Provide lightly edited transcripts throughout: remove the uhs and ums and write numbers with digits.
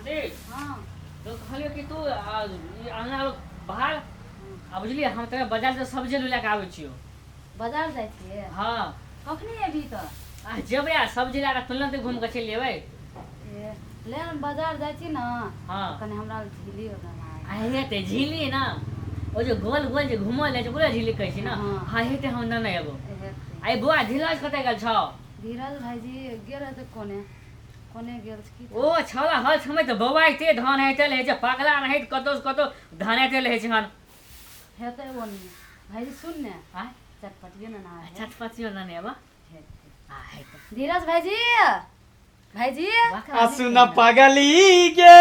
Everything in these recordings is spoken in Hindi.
बुझली हाँ तो कहलियो कि तू आना बाहर आ बुझली हम तोरा बाजार से सब्जी लेके आबै छियो बाजार जाइ छियै हाँ कखनी अभी तऽ आ जेबै आ सब्जी लए कऽ तुरंत घूम के चलि जेबै ले हम बाजार जाइ छी ने हाँ कनि हमरा झिल्ली बनाए आ हेते झिल्ली ना ओ जे गोल गोल जे घुमल जाइ छै ओकरा झिल्ली कहै छी ना हाँ हेते हम न एबो आई बुआ धीरज कतै गेल छ धीरज भाईजी गेल रहते कोने कोने गेल की ओ छला हल समय त बौआइते धान हेते ले छै पागला रहै कतो धान हेते ले छै हन हेते ओनी भाईजी सुन ने आ चटपटियो ना ना चटपटियो न ने अब आ हेते धीरज भाईजी भाईजी सुना पागली गे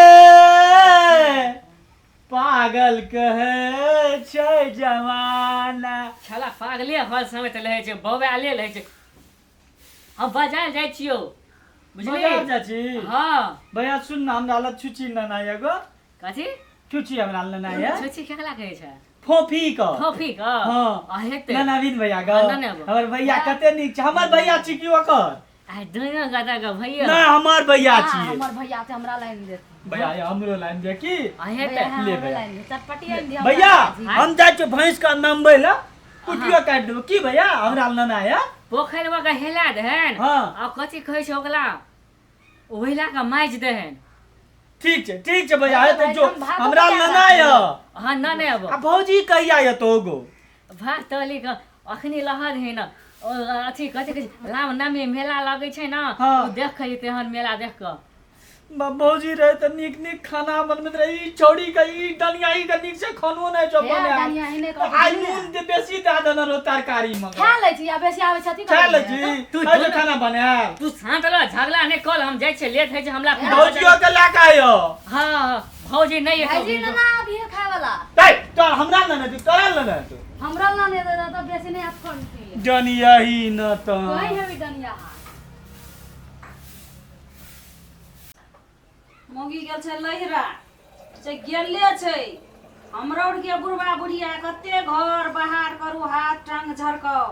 पागल कहे छै जवाना छला पागले हल समय त ले छै बौआले ले छै हम बाजार जाइ छियो बुझली बाजार जाइ छी हां भैया सुन ना हमरा ल छुची न ना एगो कथि छुची हमरा ल ना है छुची केकला कहै छै फोफी क फोफी क हां आ हेते ना नवीन भैया ग हमर भैया कते नीक छै हमर भैया छी की ओकर आ दोनो गदा ग भैया ना हमर भैया छी हमर भैया ते हमरा लाइन दे भैया हमरो लाइन दे की आ हेते ले भैया चटपटी लाइन दे भैया हम जाइ छी भैंस का नंबर ला कुटियो काट देबो की भैया हमरा ल ना है पोखरवा का हेला देहन हां आ कथि कहै छै ओकला ओहिला का माइज देहन ठीक छै भैया हेते जो हमरा ल ना है हां न ने अब आ भौजी कहिया ये तो गो भात तली का अखनी लहद है ना अथी कथि कहै राम नामी मेला लगै छै ना देख के तेहन मेला देख के भौजी रहे त नीक नीक खाना बनबैत रहे ई छौड़ी का ई डलिया ई का नीक से खानो नै जो बने डलिया ही नै आई नून दे बेसी दे देना रो तरकारी में खा लै छी आ बेसी आबै छथि खा लै छी तू जो खाना बना तू शांत रह झगड़ा नै कल हम जाइ छै लेट होइ छै हमरा भौजियो के लाका आयो हां भौजी नै है भाईजी ना अभी खाय वाला दे तो हमरा न न तोरा न न हमरा ना ने दे तो बेसी नै अपन पी डनिया ही न त कहि हेबी डनिया मोगी गेल छै लहिरा से गेले छै हमरो के बुढ़वा बुढ़िया कते घर बाहर करू हाथ टांग झरकाओ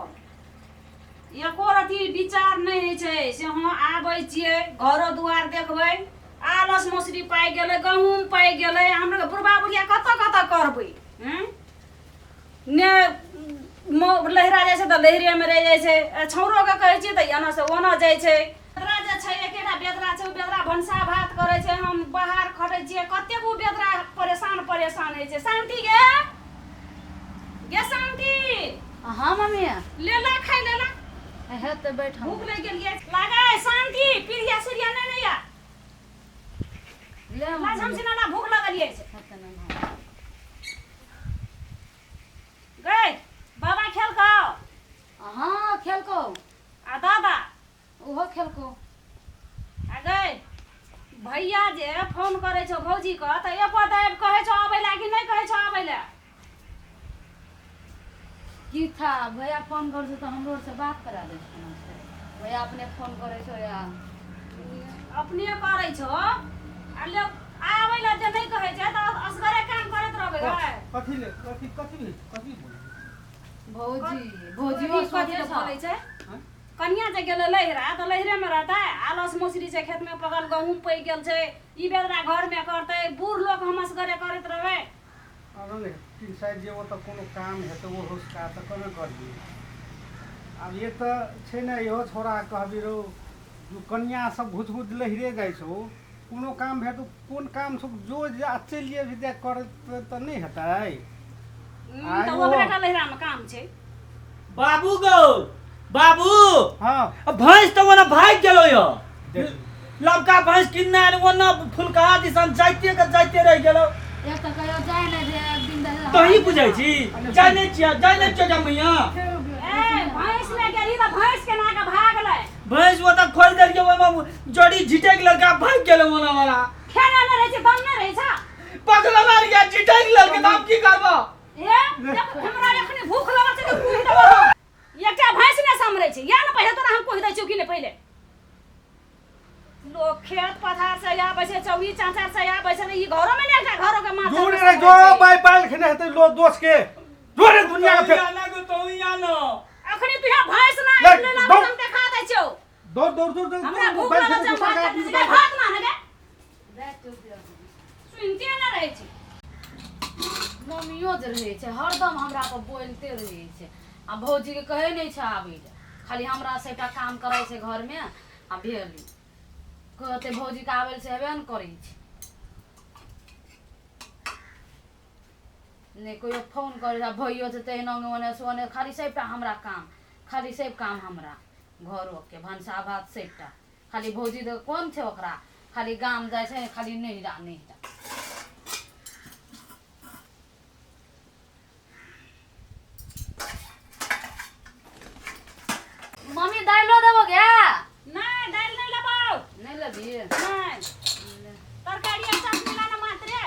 एको रति विचार नै होइ छै से हम आबै छियै घरो दुआर देखबै आलस मौसरी पाइ गेलै गहूम पाइ गेलै हमरा बुढ़वा बुढ़िया कत करबै ने लहिरा जाइ छै त लहिरे में रह जाइ छै छौरो के कहै छी त एना से ओना जाइ छै बेदरा जे छै एकेटा बेदरा छै बेदरा भनसा भात करे छै हम बाहर खटै छियै कते गो बेदरा परेशान होइ छै शांति गे शांति हां मम्मी ले ला खाइ ले ला हे त बैठ भूख लग गेल लागे शांति पिरिया सूर्या नै या ले ला हमसे ना भूख लगलिए छै गए बाबा खेलको हां खेलको आ दादा ओहो खेलको आ गए भैया जे फोन करे छौ भौजी क त एको दाब कहै छौ आबै ला कि नै कहै छौ आबै ला की था भैया फोन कर छ त हमरो से बात करा दे भैया अपने फोन करे छो या अपने करै छौ आ ले आबै ला जे नै कहै छै त असगरे काम करैत रहबै गए कथि भौजी कथि बोलै छै कन्या जे गेलै लहिरा त लहिरे में रहता है आलस मौसरी छै खेत में पगल गहूम पै गेल छै ई बेदरा घर में करतै बूढ़ लोग हम असगरे करैत रहबै अरे तीन साइड जे वो तो कोनो काम है तो वो होसका तो कने कर दी अब ये तो छै ने इहो छोरा कहबी रो जो कन्या सब घुच लहिरे जाइ छौ कोनो काम है तो कोन काम सब जो चलिए भी देख कर तो नहीं हेतै त ओकरा का लहिरा में काम छै बाबू गो बाबू हां भैंस तो ओना भाग गेलो यो लबका भैंस किन्ना ओना फुलका दिसन जाइते रह गेलो एक त कहियो जाय नै दे एक दिन दे तो ही बुझै छी जाने छिया जमैया ए भैंस ले गेली त भैंस के ना के भागलै भैंस वो तक खोल देलिए ओमा जड़ी झिटेक लड़का भाग गेलो ओना वाला खेना नै रहै छै दम नै रहै छै पगला मार गया झिटेक लड़का नाम की करबो ए हमरा एखनी भूख लागल छै त कुहि देबो एकटा भैंस ने समरै छै या न पहिले तोरा हम कहि दै छियौ कि ने पहिले लोग खेत पथार से आबै छै चौगी चाचा से आबै छै ई घरो में नै घरो के माथा दूर रे जो बाय बाल खने हेतै लो दोस्त के जोरे दुनिया के लागो तो या न अखनी तू भैंस ना ले ला हम देखा दै छियौ दौड़ हमरा भूख लागल छै भाग ना ने दे तेज रहै छै हरदम हमरा पर बोलते रहै छै आ भौजी के कहै नहि छै आबै ले खाली हमरा से एकटा काम करै छै घर में आ भेली कहते भौजी के आबै से हेबे ने करै छै नहीं कोई फोन करे भैयो से तहन ओने से ओने खाली सबटा हमरा काम खाली सब काम हमरा घरों के भनसा भात सबटा खाली भौजी तो कौन छै ओकरा खाली गाम जाय छै खाली नहिरा नहिरा मम्मी दाइलो देबो गे नहीं दाल नहीं लेबो नहीं लेबी नहीं तरकारी एक साथ मिलाना मात्रे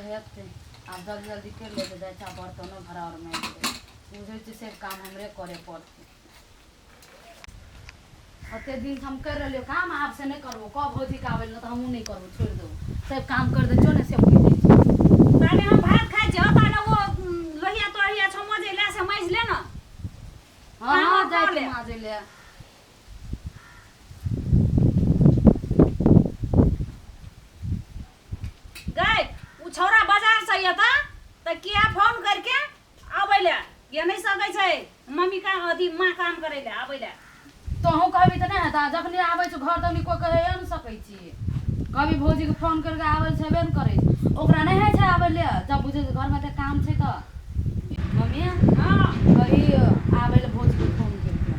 हेतै आब जल्दी जल्दी कर ले तो दैचा बर्तनो भरा और मैं बुझे छी सब काम हमरे करे पड़ते अते दिन हम कर रहलियो काम आब से नहीं करबो कब भौजी के आबै न तो हमहू नहीं करबो छोड़ देबो सब काम कर दे जो ने से बुझ दै छी ताने हम भात खाइ छी ताने वो लोहिया तोहिया छमजे ले से मैज ले ना हां हाँ, हां जाय खा ले। के माजे ले गए उ छौरा बाजार से आता त किया फोन करके आबै ले ये नहीं सकै छै मम्मी का अथी मां काम करे ले आबै ले तो हम कहबी त नहीं हेता जखनी आबै छ घर तनी कोई कहे न सकै छी कभी भौजी के फोन करके आबै छबे न करे ओकरा नहीं है छै आबै ले जब बुझे घर में त काम छै त मम्मी हां कही आबै ले भौजी के फोन करके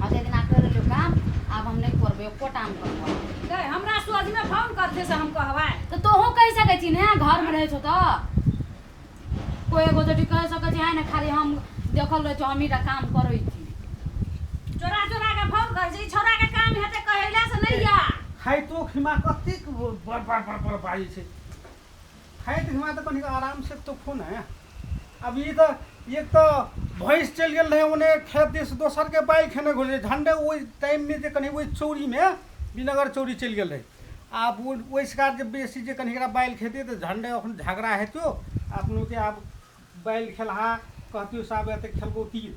अते दिन आ कर लो काम अब हम नहीं करबे एको काम करबो गए हमरा सोच में फोन करते से हम कहबै तो तोहू कह सकै छी ने घर में रहै छौ त कोई एगो जटी कह सकै छी है ना खाली हम देखल रह छौ हमीटा काम करै छी चोरा चोरा के फोन कर छी छौरा के काम हेते कहैला से नहीं या खाइ तो खिमा कतेक बड़ बाजी छै खाइ तो खिमा तो कनी आराम से तो फोन है अब ये तो एक तो भैंस चल गेल रहे ओने खेत दिस दोसर के बैल खेने घुरे झंडे ओइ टाइम में जे कनी ओइ चौरी में विनगर चौरी चल गेल रहे आब ओइ शिकार जे बेसी जे कनी एकरा बैल खेते तो झंडे अखन झगड़ा हेतो अपनो के आब बैल खेलहा कहतियो साहब एते खेलबो तीर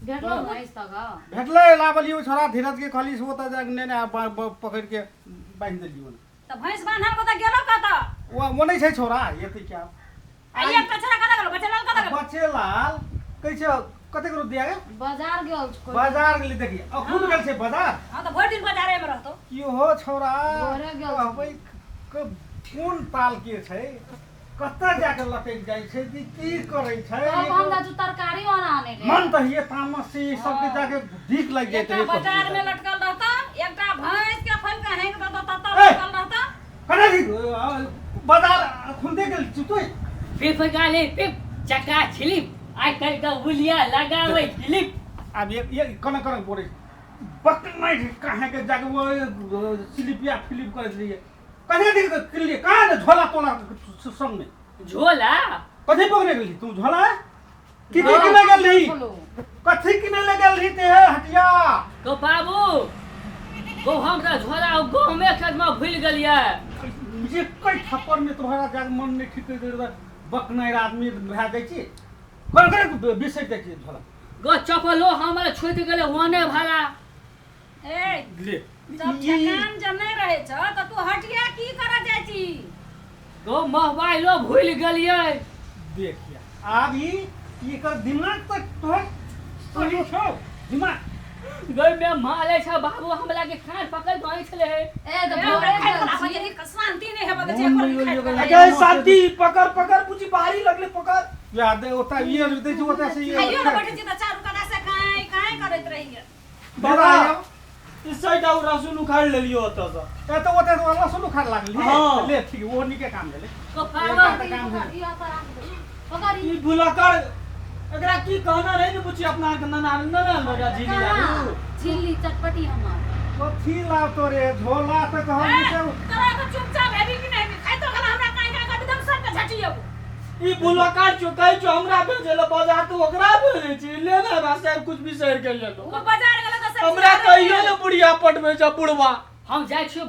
भेटलो भैंस त ग भेटले लाबलियो छोरा धीरज के कहली से ओता जाने ने पकड़ के बांध देलियो त भैंस बांधल को त गेलो कत वो नहीं छै छोरा ये क्या आ एक त छोरा कत गेलो बचल कत गेलो बच्चे लाल कैसे कते करो दिया गे बाजार गेल कोई बाजार गेली देखी अखुन गेल छै बाजार हां त भरि दिन बाजारे में रहतो की हो छोरा घरे गेल छै। कहबै कोन ताल के छै कत्ता जाके लटक जाइ छै की करै छै अब हम जाजू तरकारी आने ले मन त ये तामस से सब के जाके भीख लग जाए एकटा बाजार में लटकल रहता एकटा भैंस के फल के हैंग रहता तत ए! लटकल रहता कने दी बाजार खुलते गेल चुतोय पिप गाले पिप चका छिलिप आइ काल्हि का बुलिया लगावे छिलिप अब ये कने कने बोले बक नहीं कहे के जाके वो स्लिपिया फिलिप कर लिए कने दी के लिए कहां ने झोला तोला संग में झोला कथी पकड़े गेली तू झोला की किने गेल रही कथी किने ले गेल रही ते हटिया तो बाबू वो हमरा झोला गाँव में खेत में भूल गेलिए ये कई थप्पड़ में तोहरा जाके मन नहीं ठीक कर बक नहीं आदमी भा दै छी कोन करे बिसर दै छी झोला गो चपलो हमरा छूट गेले होने भाला ए ले जब जकान जब नहीं रहे छ त तू हटिया की करे जाय छी गो मोबाइलो भूल गेलिए देखिए अब ये कर दिमाग तक तो सही छो दिमाग गई में माले छ बाबू हमरा के खान पकड़ गई छले ए तो ए, भोरे खाइ गेल कला छी। बजे शांति नहीं है बजे मन एको नहीं खाइ होइए कला। गला। अगे शांति पकड़ पकड़ पूछी भारी लगले पकड़ याद है होता ये दै छी होता से ये खाइयो न बैठे छी त चारू कला से काहे करैत रहिए बाबा इस साइड आउ रसुन उखाड़ लेलियो ओतऽ से ए तो होता तो लहसुन खार लागली हाँ। ले ठीक वो निके काम भेले गो एक बाबू बात काम है ई आता राख दे। पकड़ ई भुलकर एकरा की कहना रहे न पूछी अपना के नना लगा झीली आलू झिल्ली चटपटी हमर कथी लाव तोरे झोला पे तो हम से तोरा तो चुपचाप हेबी कि नहीं खाइ तो कला हमरा काहे काहे एकदम सब के झटियो ई भुलकर जो कहै छो हमरा भेजले बाजार तो ओकरा भेजै छी ले ना रास्ता कुछ भी शहर के ले लो वो बाजार गेलो त सब हमरा कहियो न बुढ़िया पटबे जा बुढ़वा हम जाय छियो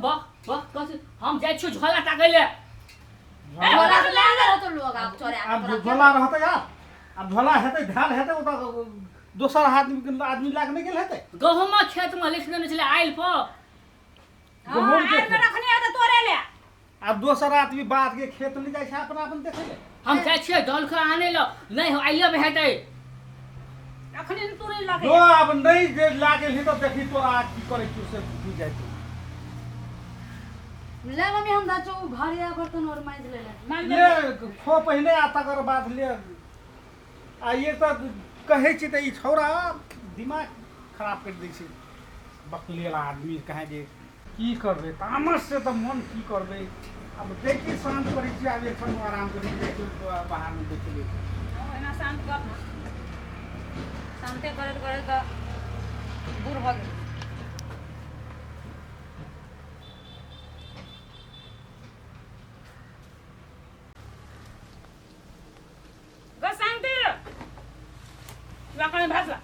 कस हम जाय छियो झोला टाकै ले झोला से ले गेल तो लोग आप चोरे अब झोला रहते यार अब झोला हेते ध्यान हेते ओ दोसर आदमी लाग नहीं गेल हेते गहुमा खेत में लिख देने छले आइल पर हां गहुम के आइ में रखनी है त तोरे ले अब दोसर आदमी बात के खेत ले जाय छै अपना अपन देखे ले हम जाइ छियै जल खा आने ल नहीं हो आइयो में हेतै अखनी तू नहीं जो लगे अब नहीं जे लागे ही तो देखी तोरा की करे तू से बुझ जाए तू ले मम्मी हम दाचो भरिया बर्तन और मांज ले मान ले खो पहले आता कर बात ले आ ये तो कहे छी त ई छौरा दिमाग खराब कर दै छै बकलेला आदमी कहे जे की करबे तामस से तो मन की करबे अब देखी शांत करै छी आब एखन आराम करै छी बाहर में देख ले एना शांत कर ना शांते करत करत दूर भ गेल ग शांति लाकणे भाजला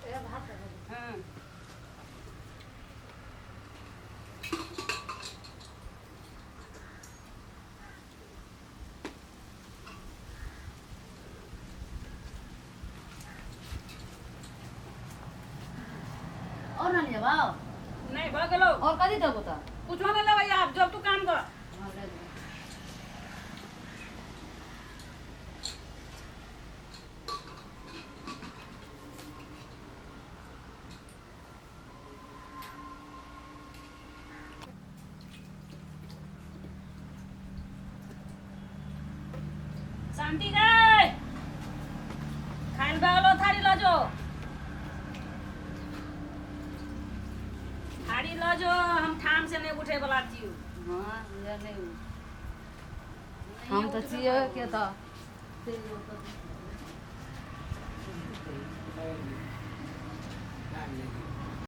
ए भात हां और ना ले बाओ नहीं भ गेलो और कदी देबो त कुछ ना लेबै आप जब तू काम कर हां ले दे शांति गए खाइल बागलो थारी लजो थारी लजो हम ठाम से नहीं उठे वाला छी हां ले नहीं हम तो छिए के त